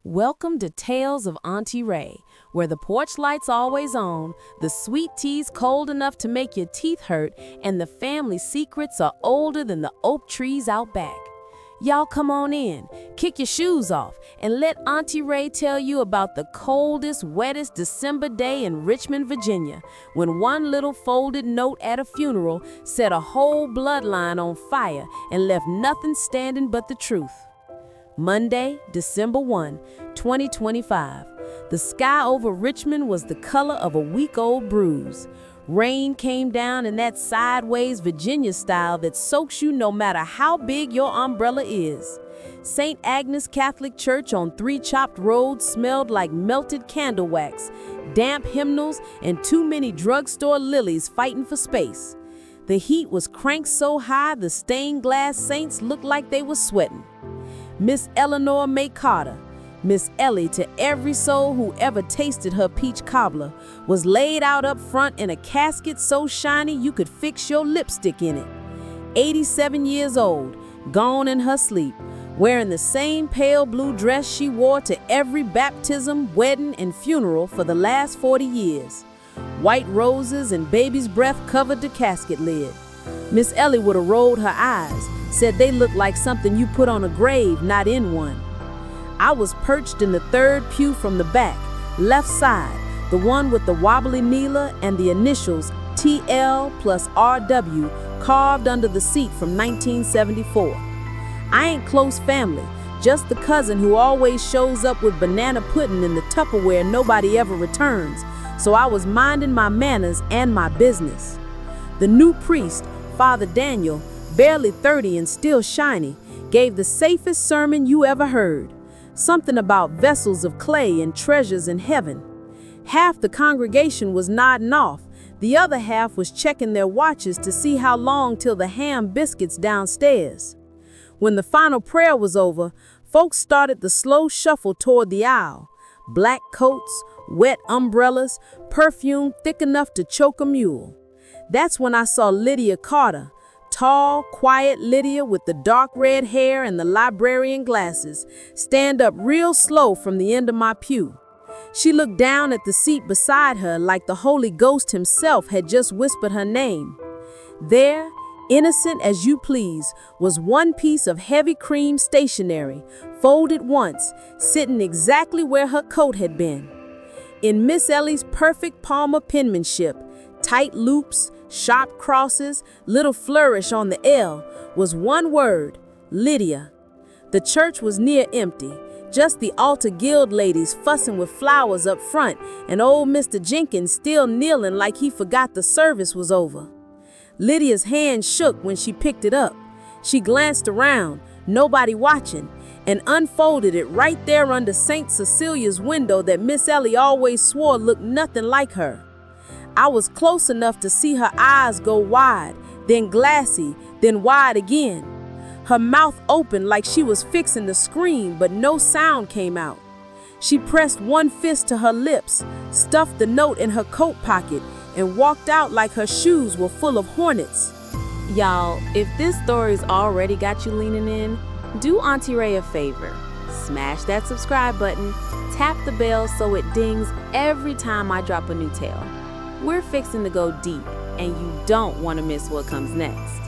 Welcome to Tales of Auntie Ray, where the porch light's always on, the sweet tea's cold enough to make your teeth hurt, and the family secrets are older than the oak trees out back. Y'all come on in, kick your shoes off, and let Auntie Ray tell you about the coldest, wettest December day in Richmond, Virginia, when one little folded note at a funeral set a whole bloodline on fire and left nothing standing but the truth. Monday, December 1, 2025. The sky over Richmond was the color of a week-old bruise. Rain came down in that sideways Virginia style that soaks you no matter how big your umbrella is. St. Agnes Catholic Church on 3 Chopped Road smelled like melted candle wax, damp hymnals, and too many drugstore lilies fighting for space. The heat was cranked so high the stained glass saints looked like they were sweating. Miss Ellie Carter, Miss Ellie to every soul who ever tasted her peach cobbler, was laid out up front in a casket so shiny you could fix your lipstick in it. 87 years old, gone in her sleep, wearing the same pale blue dress she wore to every baptism, wedding, and funeral for the last 40 years. White roses and baby's breath covered the casket lid. Miss Ellie would have rolled her eyes, said they looked like something you put on a grave, not in one. I was perched in the third pew from the back, left side, the one with the wobbly kneeler and the initials TL plus RW carved under the seat from 1974. I ain't close family, just the cousin who always shows up with banana pudding in the Tupperware nobody ever returns, so I was minding my manners and my business. The new priest, Father Daniel, barely 30 and still shiny, gave the safest sermon you ever heard. Something about vessels of clay and treasures in heaven. Half the congregation was nodding off. The other half was checking their watches to see how long till the ham biscuits downstairs. When the final prayer was over, folks started the slow shuffle toward the aisle. Black coats, wet umbrellas, perfume thick enough to choke a mule. That's when I saw Lydia Carter, tall, quiet Lydia with the dark red hair and the librarian glasses, stand up real slow from the end of my pew. She looked down at the seat beside her like the Holy Ghost himself had just whispered her name. There, innocent as you please, was one piece of heavy cream stationery, folded once, sitting exactly where her coat had been. In Miss Ellie's perfect Palmer penmanship, tight loops, sharp crosses, little flourish on the L, was one word: Lydia. The church was near empty, just the altar guild ladies fussing with flowers up front and old Mr. Jenkins still kneeling like he forgot the service was over. Lydia's hand shook when she picked it up. She glanced around, nobody watching, and unfolded it right there under St. Cecilia's window that Miss Ellie always swore looked nothing like her. I was close enough to see her eyes go wide, then glassy, then wide again. Her mouth opened like she was fixing to scream, but no sound came out. She pressed one fist to her lips, stuffed the note in her coat pocket, and walked out like her shoes were full of hornets. Y'all, if this story's already got you leaning in, do Auntie Ray a favor. Smash that subscribe button, tap the bell so it dings every time I drop a new tale. We're fixing to go deep, and you don't want to miss what comes next.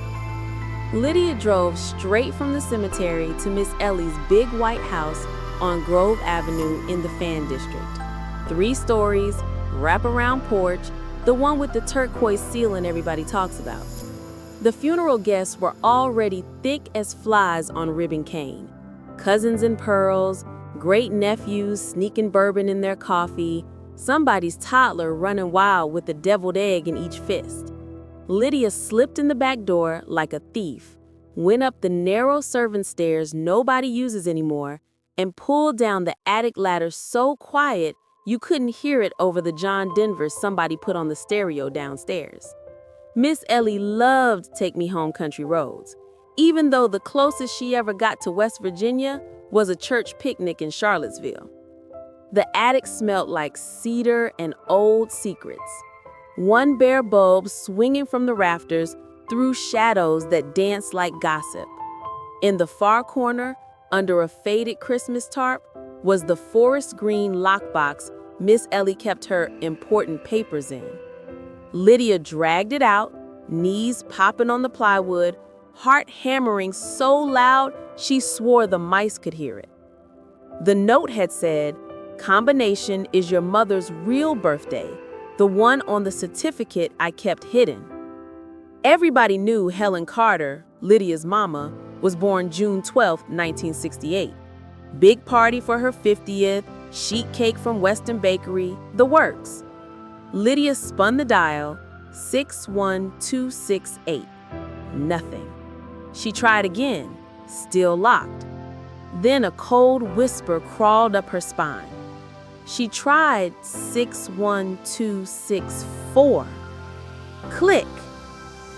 Lydia drove straight from the cemetery to Miss Ellie's big white house on Grove Avenue in the Fan District. 3 stories, wraparound porch, the one with the turquoise ceiling everybody talks about. The funeral guests were already thick as flies on ribbon cane. Cousins in pearls, great nephews sneaking bourbon in their coffee, somebody's toddler running wild with a deviled egg in each fist. Lydia slipped in the back door like a thief, went up the narrow servant stairs nobody uses anymore, and pulled down the attic ladder so quiet you couldn't hear it over the John Denver somebody put on the stereo downstairs. Miss Ellie loved Take Me Home Country Roads, even though the closest she ever got to West Virginia was a church picnic in Charlottesville. The attic smelled like cedar and old secrets. One bare bulb swinging from the rafters threw shadows that danced like gossip. In the far corner, under a faded Christmas tarp, was the forest green lockbox Miss Ellie kept her important papers in. Lydia dragged it out, knees popping on the plywood, heart hammering so loud she swore the mice could hear it. The note had said, "Combination is your mother's real birthday, the one on the certificate I kept hidden." Everybody knew Helen Carter, Lydia's mama, was born June 12, 1968. Big party for her 50th, sheet cake from Western Bakery, the works. Lydia spun the dial, 61268. Nothing. She tried again, still locked. Then a cold whisper crawled up her spine. She tried 61264. Click!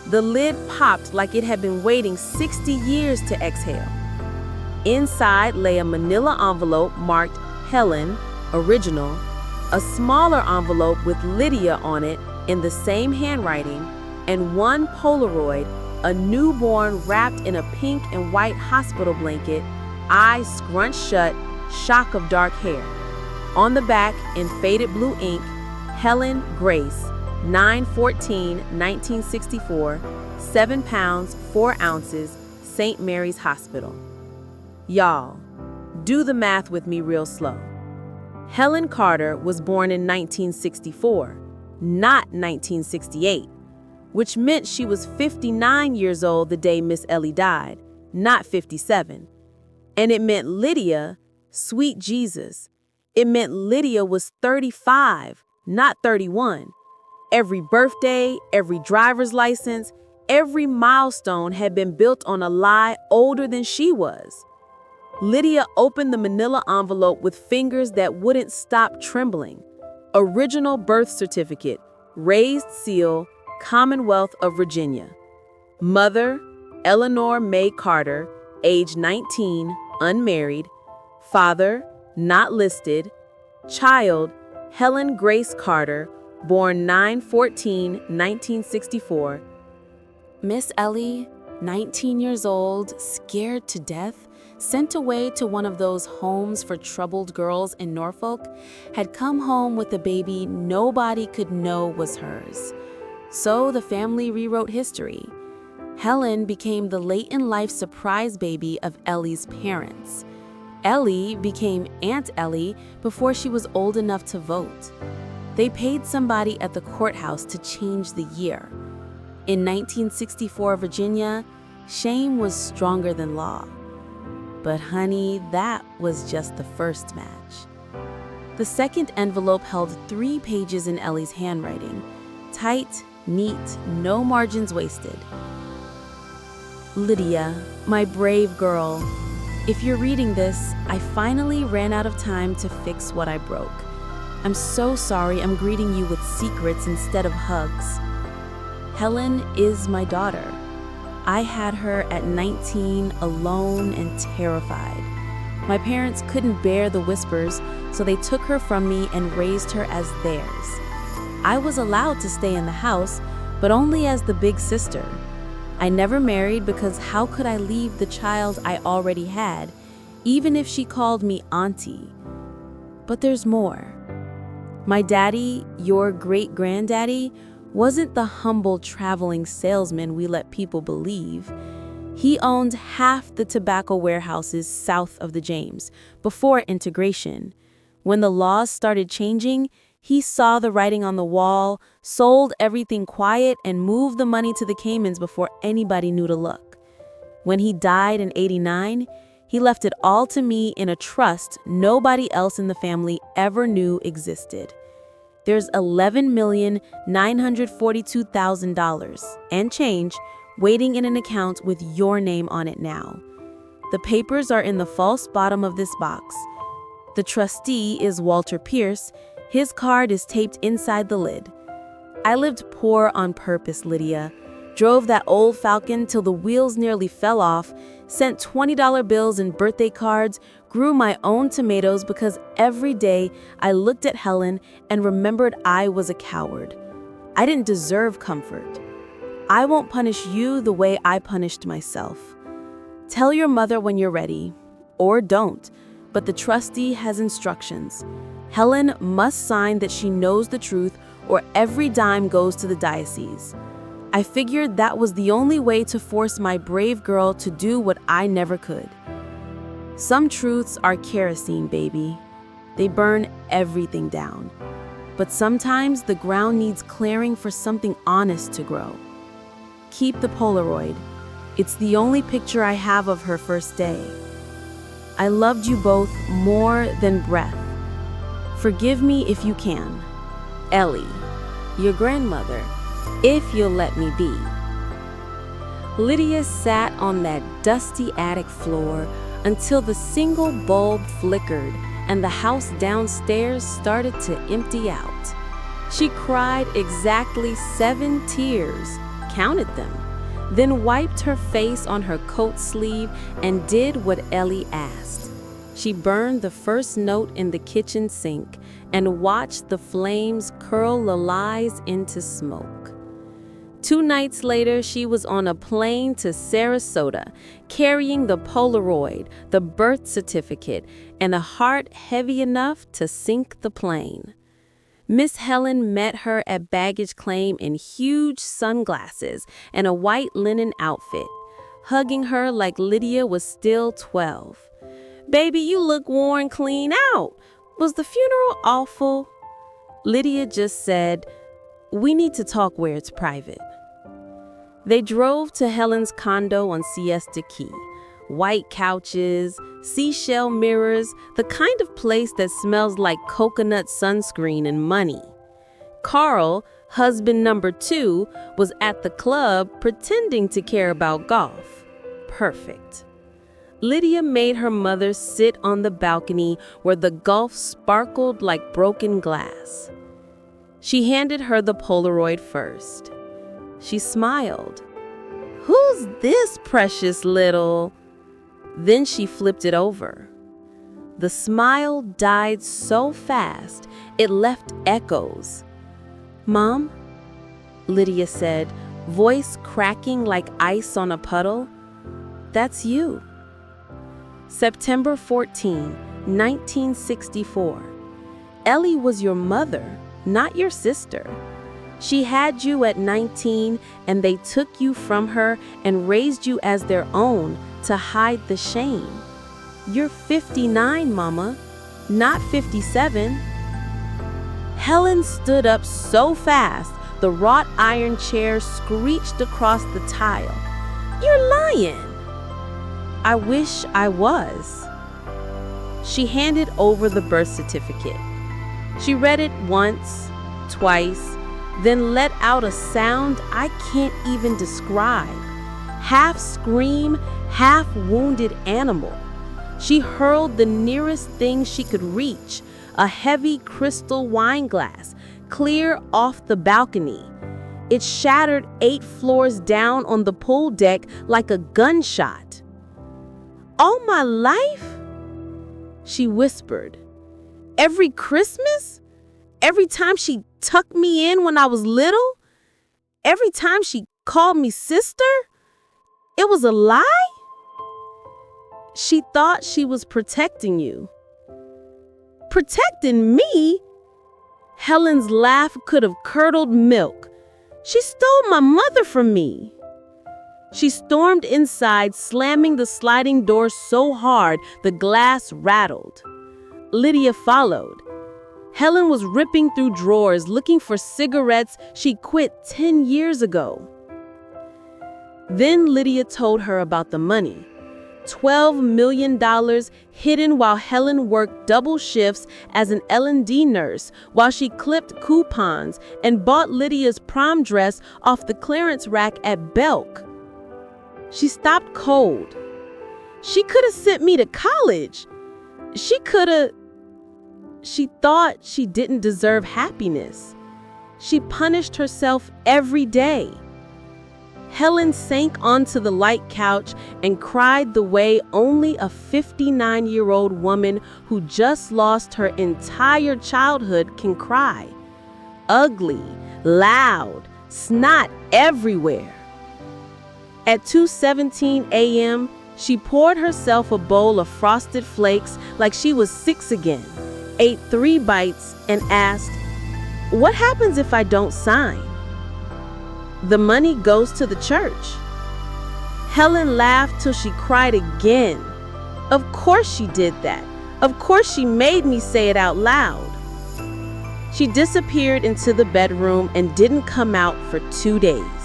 The lid popped like it had been waiting 60 years to exhale. Inside lay a manila envelope marked Helen, original, a smaller envelope with Lydia on it in the same handwriting, and one Polaroid, a newborn wrapped in a pink and white hospital blanket, eyes scrunched shut, shock of dark hair. On the back, in faded blue ink, Helen Grace, 9/14/1964, 7 pounds, 4 ounces, St. Mary's Hospital. Y'all, do the math with me real slow. Helen Carter was born in 1964, not 1968, which meant she was 59 years old the day Miss Ellie died, not 57. And it meant Lydia, sweet Jesus, it meant Lydia was 35, not 31. Every birthday, every driver's license, every milestone had been built on a lie older than she was. Lydia opened the manila envelope with fingers that wouldn't stop trembling. Original birth certificate, raised seal, Commonwealth of Virginia. Mother, Eleanor May Carter, age 19, unmarried. Father, not listed. Child, Helen Grace Carter, born 9/14/1964. Miss Ellie, 19 years old, scared to death, sent away to one of those homes for troubled girls in Norfolk, had come home with a baby nobody could know was hers. So the family rewrote history. Helen became the late-in-life surprise baby of Ellie's parents. Ellie became Aunt Ellie before she was old enough to vote. They paid somebody at the courthouse to change the year. In 1964 Virginia, shame was stronger than law. But honey, that was just the first match. The second envelope held 3 pages in Ellie's handwriting. Tight, neat, no margins wasted. Lydia, my brave girl, if you're reading this, I finally ran out of time to fix what I broke. I'm so sorry I'm greeting you with secrets instead of hugs. Helen is my daughter. I had her at 19, alone and terrified. My parents couldn't bear the whispers, so they took her from me and raised her as theirs. I was allowed to stay in the house, but only as the big sister. I never married because how could I leave the child I already had, even if she called me auntie? But there's more. My daddy, your great-granddaddy, wasn't the humble traveling salesman we let people believe. He owned half the tobacco warehouses south of the James, before integration. When the laws started changing, he saw the writing on the wall, sold everything quiet, and moved the money to the Caymans before anybody knew to look. When he died in '89, he left it all to me in a trust nobody else in the family ever knew existed. There's $11,942,000 and change waiting in an account with your name on it now. The papers are in the false bottom of this box. The trustee is Walter Pierce. His card is taped inside the lid. I lived poor on purpose, Lydia. Drove that old Falcon till the wheels nearly fell off, sent $20 bills and birthday cards, grew my own tomatoes because every day I looked at Helen and remembered I was a coward. I didn't deserve comfort. I won't punish you the way I punished myself. Tell your mother when you're ready, or don't, but the trustee has instructions. Helen must sign that she knows the truth or every dime goes to the diocese. I figured that was the only way to force my brave girl to do what I never could. Some truths are kerosene, baby. They burn everything down. But sometimes the ground needs clearing for something honest to grow. Keep the Polaroid. It's the only picture I have of her first day. I loved you both more than breath. Forgive me if you can. Ellie, your grandmother, if you'll let me be. Lydia sat on that dusty attic floor until the single bulb flickered and the house downstairs started to empty out. She cried exactly 7 tears, counted them, then wiped her face on her coat sleeve and did what Ellie asked. She burned the first note in the kitchen sink and watched the flames curl the lies into smoke. 2 nights later, she was on a plane to Sarasota, carrying the Polaroid, the birth certificate, and a heart heavy enough to sink the plane. Miss Helen met her at baggage claim in huge sunglasses and a white linen outfit, hugging her like Lydia was still 12. "Baby, you look worn clean out. Was the funeral awful?" Lydia just said, "We need to talk where it's private." They drove to Helen's condo on Siesta Key. White couches, seashell mirrors, the kind of place that smells like coconut sunscreen and money. Carl, husband number 2, was at the club pretending to care about golf. Perfect. Lydia made her mother sit on the balcony where the Gulf sparkled like broken glass. She handed her the Polaroid first. She smiled. "Who's this precious little?" Then she flipped it over. The smile died so fast, it left echoes. "Mom?" Lydia said, voice cracking like ice on a puddle. "That's you." September 14, 1964. Ellie was your mother, not your sister. She had you at 19, and they took you from her and raised you as their own to hide the shame. You're 59, Mama, not 57. Helen stood up so fast, the wrought iron chair screeched across the tile. "You're lying." "I wish I was." She handed over the birth certificate. She read it once, twice, then let out a sound I can't even describe. Half scream, half wounded animal. She hurled the nearest thing she could reach, a heavy crystal wine glass, clear off the balcony. It shattered 8 floors down on the pool deck like a gunshot. "All my life?" she whispered. "Every Christmas? Every time she tucked me in when I was little? Every time she called me sister? It was a lie?" "She thought she was protecting you." "Protecting me?" Helen's laugh could have curdled milk. "She stole my mother from me." She stormed inside, slamming the sliding door so hard the glass rattled. Lydia followed. Helen was ripping through drawers looking for cigarettes she quit 10 years ago. Then Lydia told her about the money. $12 million hidden while Helen worked double shifts as an L&D nurse while she clipped coupons and bought Lydia's prom dress off the clearance rack at Belk. She stopped cold. She could have sent me to college. She thought she didn't deserve happiness. She punished herself every day. Helen sank onto the light couch and cried the way only a 59-year-old woman who just lost her entire childhood can cry. Ugly, loud, snot everywhere. At 2:17 a.m., She poured herself a bowl of frosted flakes like she was 6 again, ate 3 bites, and asked, "What happens if I don't sign?" "The money goes to the church." Helen laughed till she cried again. Of course she did that. Of course she made me say it out loud. She disappeared into the bedroom and didn't come out for 2 days.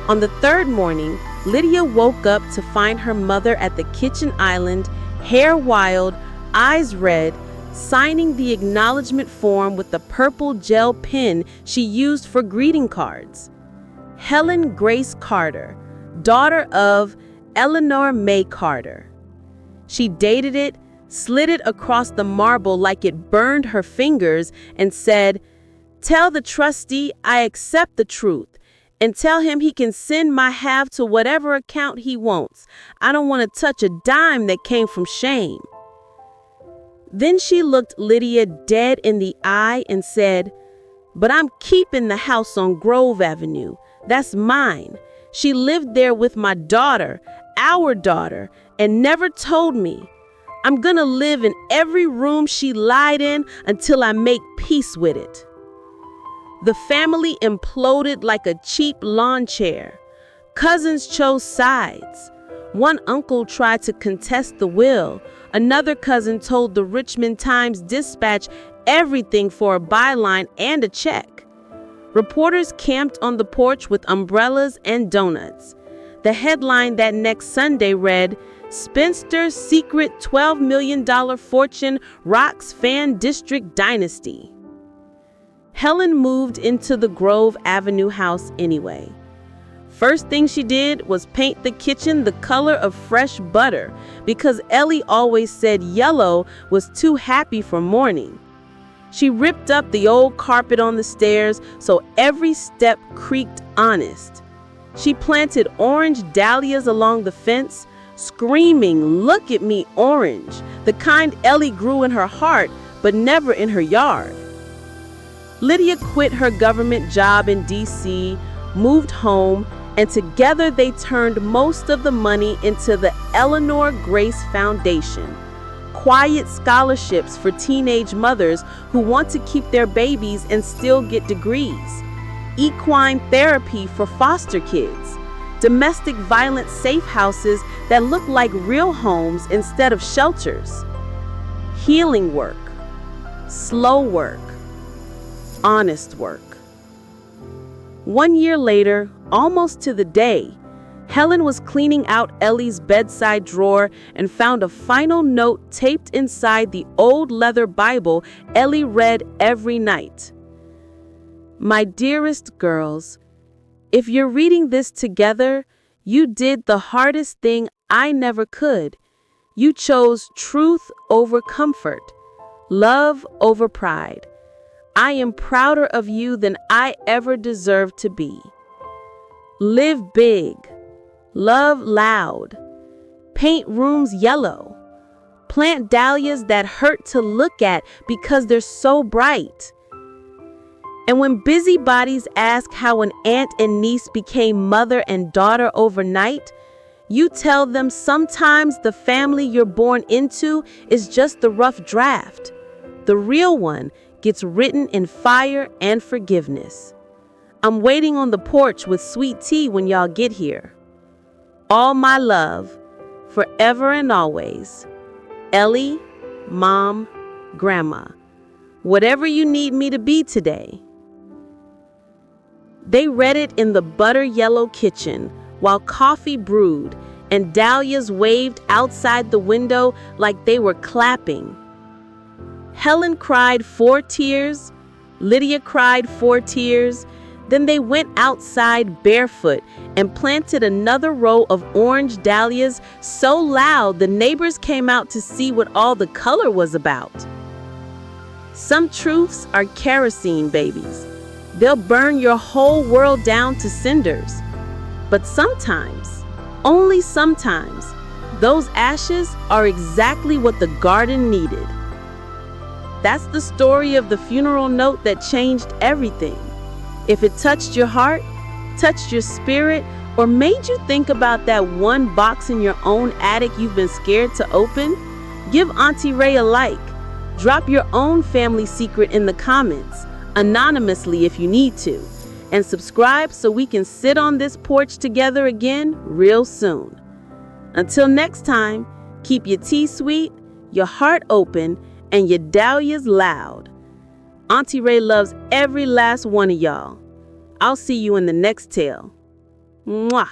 On the 3rd morning, Lydia woke up to find her mother at the kitchen island, hair wild, eyes red, signing the acknowledgement form with the purple gel pen she used for greeting cards. Helen Grace Carter, daughter of Eleanor May Carter. She dated it, slid it across the marble like it burned her fingers, and said, "Tell the trustee I accept the truth, and tell him he can send my half to whatever account he wants. I don't want to touch a dime that came from shame." Then she looked Lydia dead in the eye and said, "But I'm keeping the house on Grove Avenue. That's mine. She lived there with my daughter, our daughter, and never told me. I'm gonna live in every room she lied in until I make peace with it." The family imploded like a cheap lawn chair. Cousins chose sides. One uncle tried to contest the will. Another cousin told the Richmond Times-Dispatch everything for a byline and a check. Reporters camped on the porch with umbrellas and donuts. The headline that next Sunday read, "Spinster's Secret $12 million Fortune Rocks Fan District Dynasty." Helen moved into the Grove Avenue house anyway. First thing she did was paint the kitchen the color of fresh butter because Ellie always said yellow was too happy for morning. She ripped up the old carpet on the stairs so every step creaked honest. She planted orange dahlias along the fence, screaming, "Look at me, orange," the kind Ellie grew in her heart but never in her yard. Lydia quit her government job in D.C., moved home, and together they turned most of the money into the Eleanor Grace Foundation, quiet scholarships for teenage mothers who want to keep their babies and still get degrees, equine therapy for foster kids, domestic violence safe houses that look like real homes instead of shelters, healing work, slow work, honest work. 1 year later, almost to the day, Helen was cleaning out Ellie's bedside drawer and found a final note taped inside the old leather Bible Ellie read every night. "My dearest girls, if you're reading this together, you did the hardest thing I never could. You chose truth over comfort, love over pride. I am prouder of you than I ever deserved to be. Live big, love loud, paint rooms yellow, plant dahlias that hurt to look at because they're so bright. And when busybodies ask how an aunt and niece became mother and daughter overnight, you tell them sometimes the family you're born into is just the rough draft. The real one gets written in fire and forgiveness. I'm waiting on the porch with sweet tea when y'all get here. All my love, forever and always. Ellie, Mom, Grandma. Whatever you need me to be today." They read it in the butter yellow kitchen while coffee brewed and dahlias waved outside the window like they were clapping. Helen cried 4 tears, Lydia cried 4 tears, then they went outside barefoot and planted another row of orange dahlias so loud the neighbors came out to see what all the color was about. Some truths are kerosene babies. They'll burn your whole world down to cinders. But sometimes, only sometimes, those ashes are exactly what the garden needed. That's the story of the funeral note that changed everything. If it touched your heart, touched your spirit, Or made you think about that one box in your own attic you've been scared to open? Give Auntie Ray a like. Drop your own family secret in the comments, anonymously if you need to. And subscribe so we can sit on this porch together again real soon. Until next time, keep your tea sweet, your heart open, and your dahlias loud. Auntie Ray loves every last one of y'all. I'll see you in the next tale. Mwah!